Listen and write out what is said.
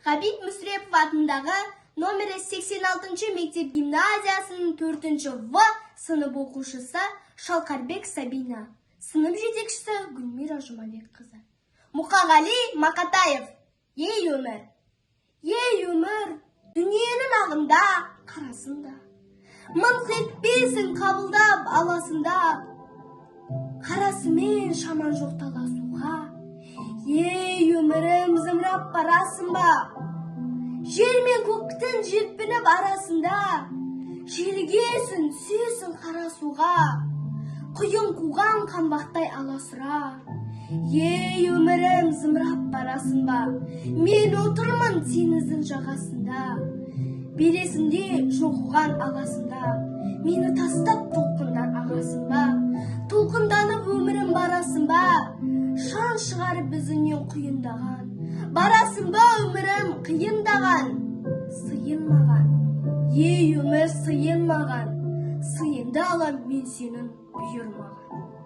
Ғабит Мүсірепов атындағы номері 86 мектеп гимназиясының 4-ші В сынып оқушысы Шалқарбек Сабина. Сынып жетекшісі Гүлмира Жұмабекқызы. Мұқағали Мақатаев. Ей өмір! Ей өмір! Дүниенің ағында, қарасында. Мыңқ етпесін қабылдап аласында. Қарасымен шаман жоқ таласуға. Ей өмірім, зымырап барасың ба? Жер мен көктің желпініп арасында. Желгесін, сүйесін қарасуға. Құйын қуған қанбақтай аласыра. Ей өмірім, зымырап барасың ба? Мен отырмын теңіздің жағасында. Бересінде жоғуған аласында. Мені тастап толқындар ағасың ба? Толқынданып өмірім барасың ба? Шан шығарып біздіңнен құйындаған. Барасың ба өмірім қиындаған? Сыйынмаған. Ей өмір сыйынмаған. Сыйынды алам мен сенің бұйырмаған.